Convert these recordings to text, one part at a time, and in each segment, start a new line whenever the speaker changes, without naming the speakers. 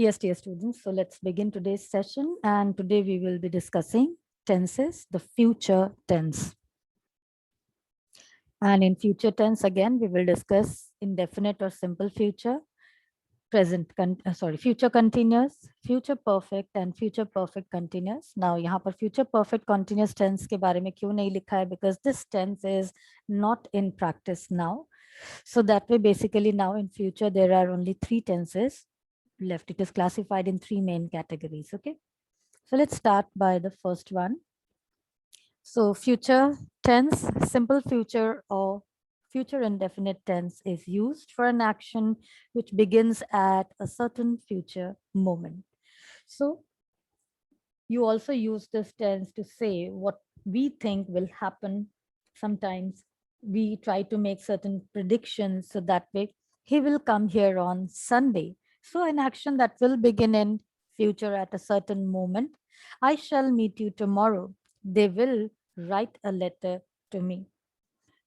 Yes, dear students. So let's begin today's session. And today we will be discussing tenses, the future tense. And in future tense, again, we will discuss indefinite or simple future, future continuous, future perfect and future perfect continuous. Now, यहाँ पर future perfect continuous tense के बारे में क्यों नहीं लिखा है? Because this tense is not in practice now. So that way, basically now in future, there are only 3 tenses left. It is classified in 3 main categories. Okay. So let's start by the first one. So future tense, simple future or future indefinite tense is used for an action which begins at a certain future moment. So you also use this tense to say what we think will happen. Sometimes we try to make certain predictions so that way he will come here on Sunday. So an action that will begin in future at a certain moment. I shall meet you tomorrow. They will write a letter to me.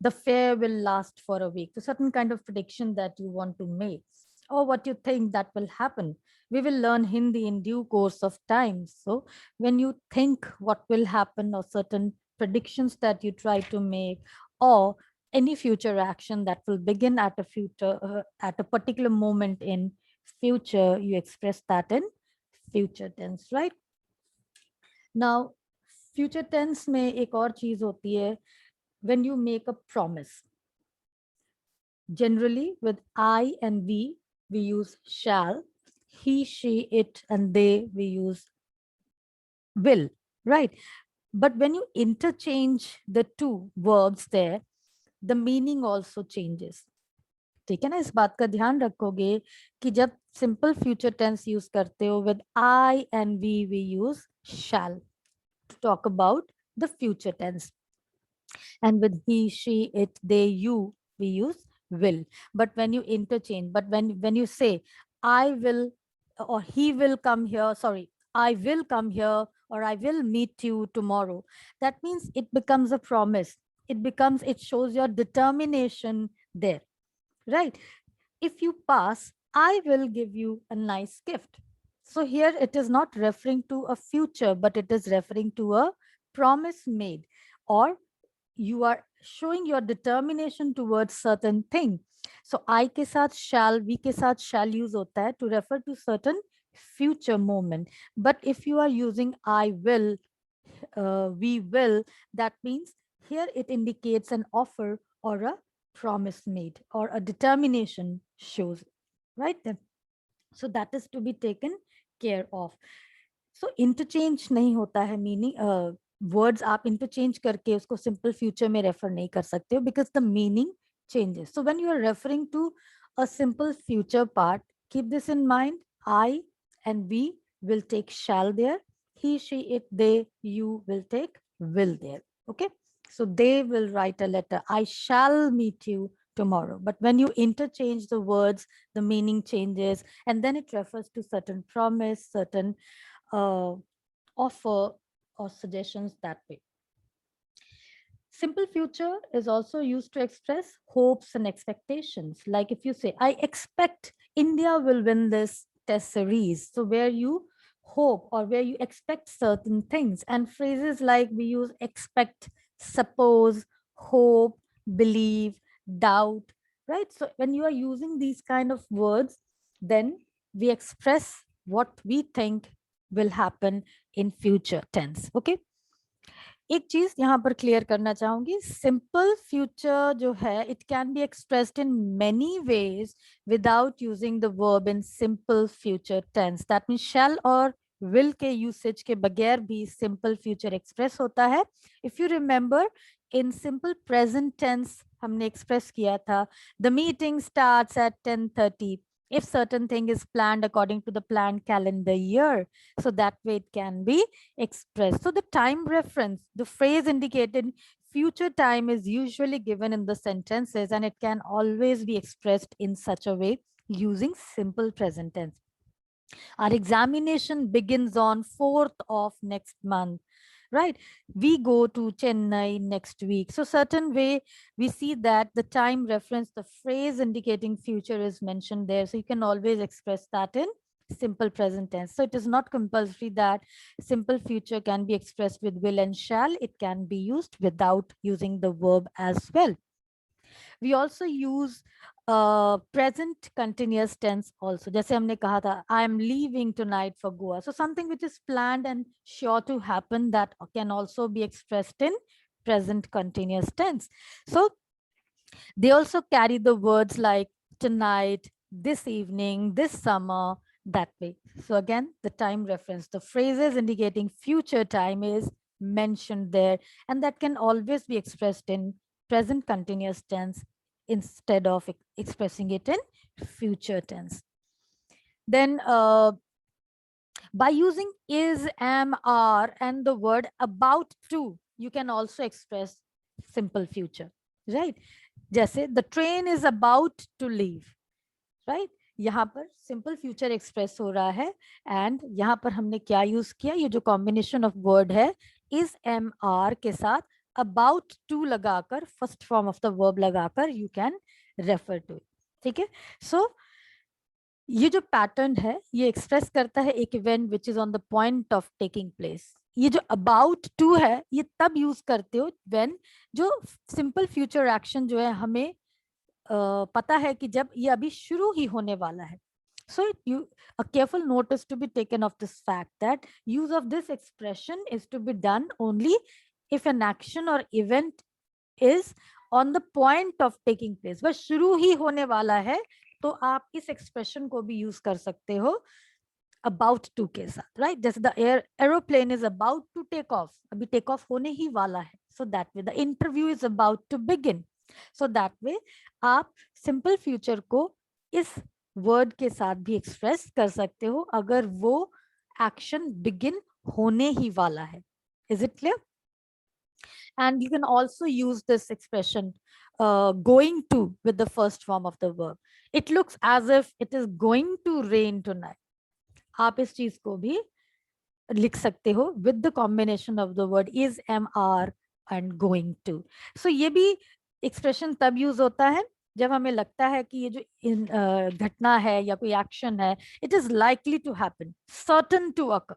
The fair will last for a week. So certain kind of prediction that you want to make or what you think that will happen. We will learn Hindi in due course of time. So when you think what will happen or certain predictions that you try to make or any future action that will begin at a particular moment in future, you express that in future tense, right? Now, future tense में एक और चीज होती है when you make a promise. Generally, with I and we use shall. He, she, it, and they, we use will, right? But when you interchange the two verbs there, the meaning also changes. ठीक है ना, इस बात का ध्यान रखोगे कि जब सिंपल फ्यूचर टेंस यूज करते हो with I and we use shall to talk about the future tense, and with he, she, it, they, you, we use will. But when you interchange, but when you say I will or he will come here, sorry, I will come here or I will meet you tomorrow, that means it becomes a promise. It shows your determination there, right? If you pass, I will give you a nice gift. So here it is not referring to a future, but it is referring to a promise made, or you are showing your determination towards certain thing. So I के साथ shall, we के साथ shall use होता है to refer to certain future moment. But if you are using I will, we will, that means here it indicates an offer or a promise made or a determination shows, right then. So that is to be taken care of. So interchange नहीं होता है meaning, words आप interchange करके उसको simple future में refer नहीं कर सकते हो because the meaning changes. So when you are referring to a simple future part, keep this in mind. I and we will take shall there. He, she, it, they, you will take will there. Okay. So they will write a letter. I shall meet you tomorrow. But when you interchange the words, the meaning changes, and then it refers to certain promise, certain offer or suggestions that way. Simple future is also used to express hopes and expectations. Like if you say, I expect India will win this test series. So where you hope or where you expect certain things, and phrases like we use expect, suppose, hope, believe, doubt, right? So when you are using these kind of words, then we express what we think will happen in future tense. Okay. एक चीज यहाँ पर clear करना चाहूंगी, simple future जो है it can be expressed in many ways without using the verb in simple future tense. That means shall और will के यूसेज के बगैर भी सिंपल फ्यूचर एक्सप्रेस होता है. If you remember, in simple present tense हमने एक्सप्रेस किया था, the meeting starts at 10:30 if certain thing is planned according to the planned calendar year. So that way it can be expressed. So the time reference, the phrase indicated future time is usually given in the sentences, and it can always be expressed in such a way using simple present tense. Our examination begins on 4th of next month, right? We go to Chennai next week. So certain way we see that the time reference, the phrase indicating future is mentioned there. So you can always express that in simple present tense. So it is not compulsory that simple future can be expressed with will and shall. It can be used without using the verb as well. We also use present continuous tense also. जैसे हमने कहा था, I am leaving tonight for Goa. So something which is planned and sure to happen, that can also be expressed in present continuous tense. So they also carry the words like tonight, this evening, this summer, that way. So again, the time reference, the phrases indicating future time is mentioned there, and that can always be expressed in present continuous tense instead of expressing it in future tense. Then by using is, am, are, and the word about to, you can also express simple future, right? जैसे the train is about to leave, right? यहाँ पर simple future express हो रहा है, and यहाँ पर हमने क्या यूज किया, ये जो कॉम्बिनेशन ऑफ वर्ड है इज एम आर के साथ अबाउट टू लगाकर, first form of the verb लगाकर you can refer to it. ठीक है. सो ये जो पैटर्न है ये एक्सप्रेस करता है एक event which is on the point of taking place. ये जो अबाउट टू है ये तब यूज करते हो व्हेन जो सिंपल फ्यूचर एक्शन जो है हमें पता है कि जब ये अभी शुरू ही होने वाला है. So a careful note is to be taken of this fact that use of this expression is to be done only if an action or event is on the point of taking place. बस शुरू ही होने वाला है तो आप इस expression को भी यूज कर सकते हो अबाउट टू के साथ, राइट? जैसे the aeroplane is about to take off, अभी टेक ऑफ होने ही वाला है. So that way the interview is about to begin. So that way आप सिंपल फ्यूचर को इस वर्ड के साथ भी एक्सप्रेस कर सकते हो अगर वो एक्शन बिगिन होने ही वाला है. Is it clear? And you can also use this expression going to with the first form of the verb. It looks as if it is going to rain tonight. आप इस चीज को भी लिख सकते हो with the combination of the word is, am, are and going to. So ये भी expression तब use होता है जब हमें लगता है कि ये जो घटना है या कोई एक्शन है, it is likely to happen, certain to occur.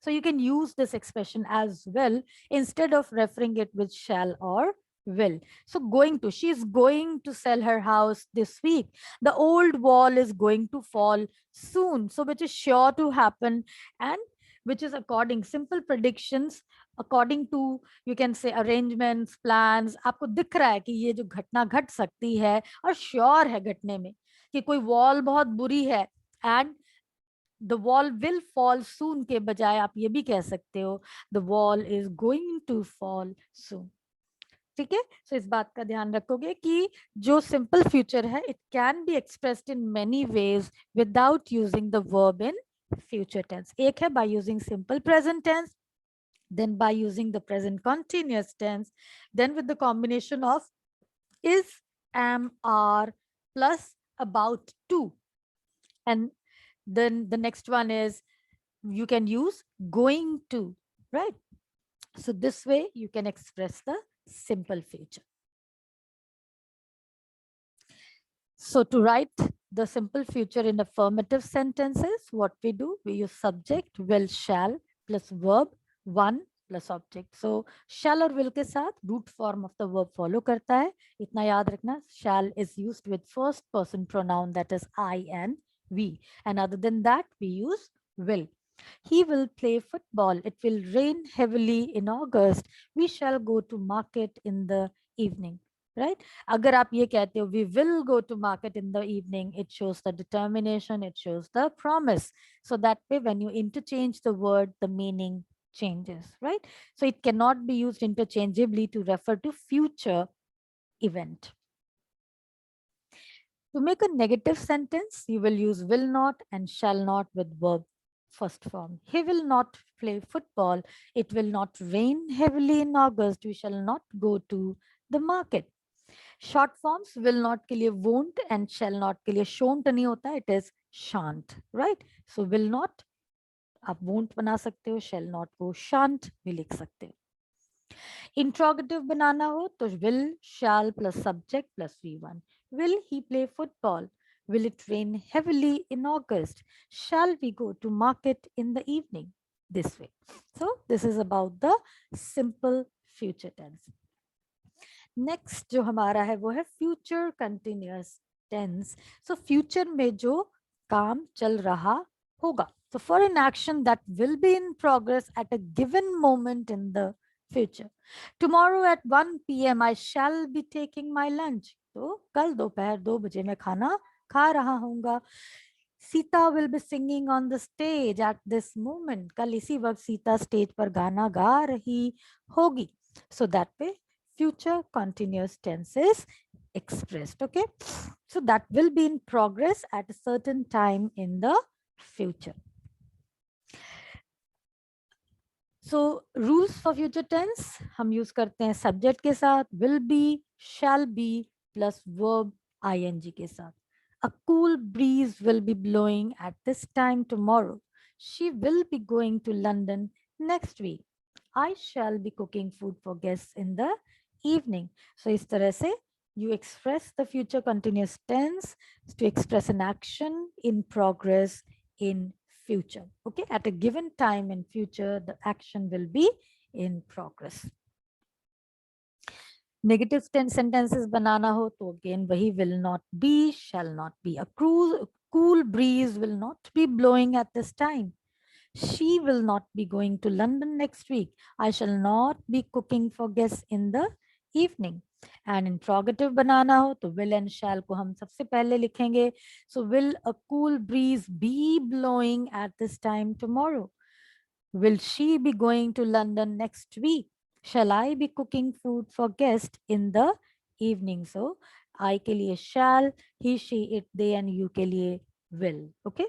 So you can use this expression as well instead of referring it with shall or will. So going to, she is going to sell her house this week. The old wall is going to fall soon. So which is sure to happen and which is according simple predictions according to, you can say, arrangements, plans. आपको दिख रहा है कि ये जो घटना घट सकती है और श्योर है घटने में कि कोई वॉल बहुत बुरी है and the wall will fall soon के बजाय आप ये भी कह सकते हो the wall is going to fall soon. ठीक है. सो इस बात का ध्यान रखोगे कि जो सिंपल फ्यूचर है it can be expressed in many ways without using the verb in future tense. एक है by using simple present tense, then by using the present continuous tense, then with the combination of is, am, are plus about to, and then the next one is you can use going to, right? So this way you can express the simple future. So to write the simple future in affirmative sentences, what we do, we use subject, will, shall plus verb, one plus object. So shall और will के साथ root form of the verb follow करता है. इतना याद रखना, shall is used with first person pronoun, that is I and we, and other than that we use will. He will play football. It will rain heavily in August. We shall go to market in the evening. Right? अगर आप ये कहते हो we will go to market in the evening, it shows the determination, it shows the promise. So that way when you interchange the word, the meaning changes, right? So it cannot be used interchangeably to refer to future event. To make a negative sentence, you will use will not and shall not with verb first form. He will not play football. It will not rain heavily in August. We shall not go to the market. Short forms will not के लिए won't and shall not के लिए shan't नहीं होता, it is shan't, right? So will not आप won't बना सकते हो, shall not को shan't भी लिख सकते हो. Interrogative बनाना हो तो will, shall plus subject plus V1. Will he play football? Will it rain heavily in August? Shall we go to market in the evening? This way. So this is about the simple future tense. Next जो हमारा है वो है future continuous tense. So future में जो काम चल रहा होगा. So for an action that will be in progress at a given moment in the future. Tomorrow at 1 p.m. I shall be taking my lunch. तो कल दोपहर 2 बजे मैं खाना खा रहा हूँगा. Sita will be singing on the stage at this moment. कल इसी वक्त सीता स्टेज पर गाना गा रही होगी. So that way future continuous tense is expressed. Okay, so that will be in progress at a certain time in the future. So rules for future tense हम use करते हैं subject के साथ will be, shall be plus verb ing के साथ. A cool breeze will be blowing at this time tomorrow. She will be going to London next week. I shall be cooking food for guests in the evening. So इस तरह से you express the future continuous tense to express an action in progress in future. Okay, at a given time in future, the action will be in progress. Negative sentences banana ho to again wahi will not be, shall not be. A cool breeze will not be blowing at this time. She will not be going to London next week. I shall not be cooking for guests in the evening. And interrogative banana ho to will and shall ko hum sabse pehle likhenge. So will a cool breeze be blowing at this time tomorrow? Will she be going to London next week? Shall I be cooking food for guests in the evening? So I ke liye shall, he, she, it, they and you ke liye will. Okay.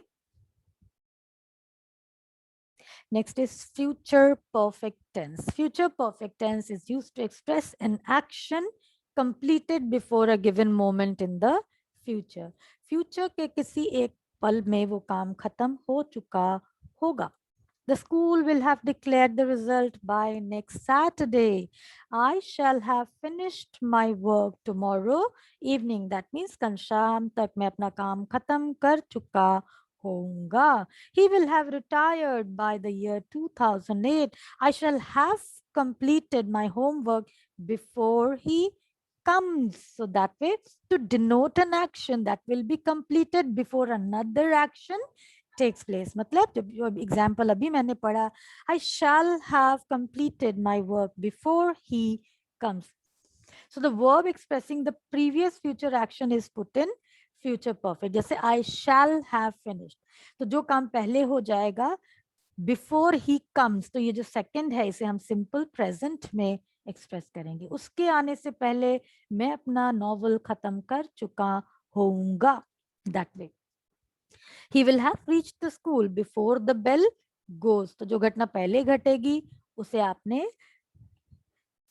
Next is future perfect tense. Future perfect tense is used to express an action completed before a given moment in the future. Future के किसी एक पल में वो काम खत्म हो चुका होगा. The school will have declared the result by next Saturday. I shall have finished my work tomorrow evening. That means कल शाम तक मैं अपना काम खत्म कर चुका होऊंगा. He will have retired by the year 2008. I shall have completed my homework before he comes. So that way, to denote an action that will be completed before another action takes place. मतलब जब example अभी मैंने पढ़ा, I shall have completed my work before he comes. So the verb expressing the previous future action is put in future perfect. जैसे I shall have finished. तो जो काम पहले हो जाएगा before he comes, तो ये जो second है इसे हम simple present में एक्सप्रेस करेंगे. उसके आने से पहले मैं अपना नॉवल खत्म कर चुका होऊंगा. That way. He will have reached the school before the bell goes. तो जो घटना पहले घटेगी उसे आपने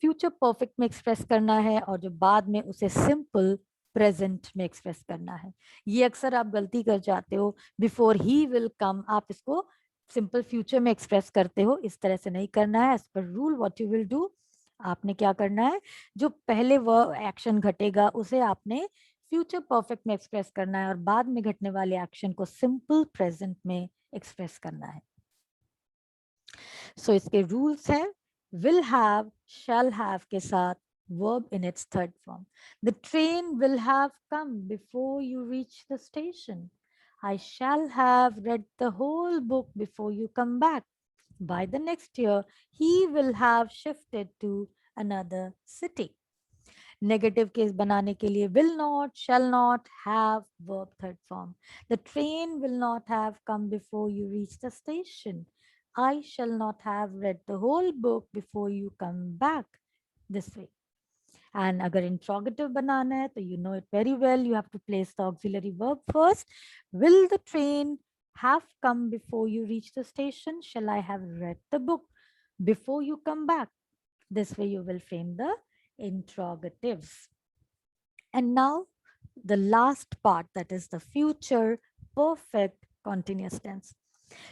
फ्यूचर परफेक्ट में एक्सप्रेस करना है और जो बाद में उसे सिंपल प्रेजेंट में एक्सप्रेस करना है. ये अक्सर आप गलती कर जाते हो. बिफोर ही विल कम आप इसको सिंपल फ्यूचर में एक्सप्रेस करते हो. इस तरह से नहीं करना है. As per rule what you will do, आपने क्या करना है, जो पहले वह एक्शन घटेगा उसे आपने फ्यूचर परफेक्ट में एक्सप्रेस करना है और बाद में घटने वाले एक्शन को सिंपल प्रेजेंट में एक्सप्रेस करना है. सो इसके रूल्स है will have, shall have के साथ verb in its third form. The train will have come before you reach the station. I shall have read the whole book before you come back. By the next year, he will have shifted to another city. Negative case बनाने के लिए will not, shall not, have verb third form. The train will not have come before you reach the station. I shall not have read the whole book before you come back. This way. And अगर interrogative बनाना है तो you know it very well. You have to place the auxiliary verb first. Will the train have come before you reach the station? Shall I have read the book before you come back? This way you will frame the interrogatives. And now the last part, that is the future perfect continuous tense.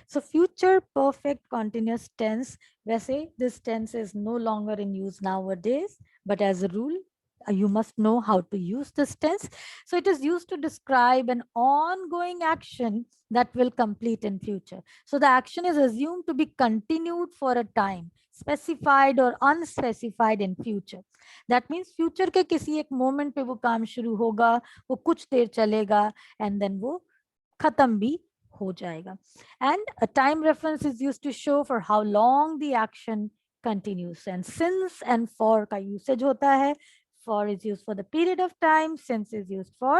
So future perfect continuous tense, वैसे this tense is no longer in use nowadays, but as a rule You must know how to use this tense. So it is used to describe an ongoing action that will complete in future. So the action is assumed to be continued for a time, specified or unspecified in future. That means future के किसी एक moment पे वो काम शुरू होगा, वो कुछ देर चलेगा, and then वो खत्म भी हो जाएगा. And a time reference is used to show for how long the action continues. And since and for का usage होता है. For is used for the period of time, since is used for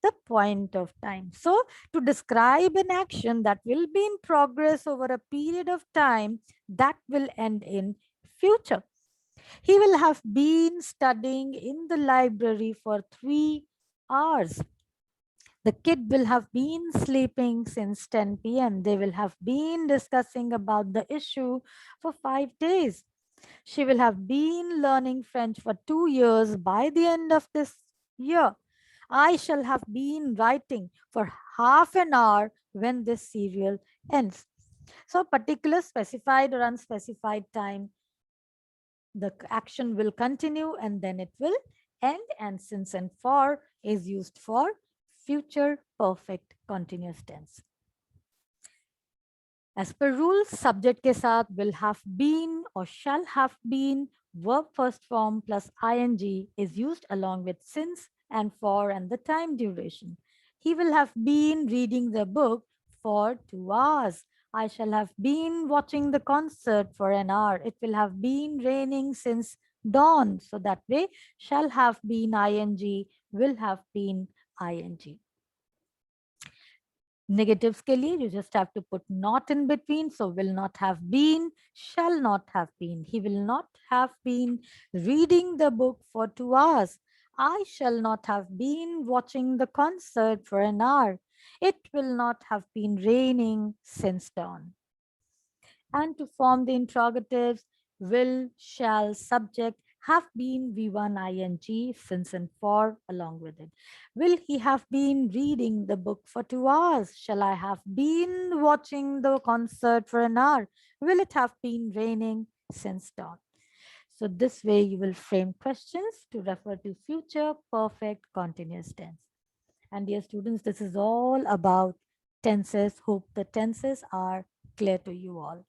the point of time. So to describe an action that will be in progress over a period of time that will end in future. He will have been studying in the library for 3 hours. The kid will have been sleeping since 10 p.m. They will have been discussing about the issue for 5 days. She will have been learning French for 2 years by the end of this year. I shall have been writing for half an hour when this serial ends. So, particular specified or unspecified time, the action will continue and then it will end. And since and for is used for future perfect continuous tense. As per rules, subject के साथ will have been or shall have been, verb first form plus ing is used along with since and for and the time duration. He will have been reading the book for 2 hours. I shall have been watching the concert for an hour. It will have been raining since dawn. So that way, shall have been ing, will have been ing. Negatives के लिए you just have to put not in between. So will not have been, shall not have been. He will not have been reading the book for 2 hours. I shall not have been watching the concert for an hour. It will not have been raining since dawn. And to form the interrogatives, will, shall, subject, have been V1 ing, since and for along with it. Will he have been reading the book for 2 hours? Shall I have been watching the concert for an hour? Will it have been raining since dawn? So this way you will frame questions to refer to future perfect continuous tense. And dear students, this is all about tenses. Hope the tenses are clear to you all.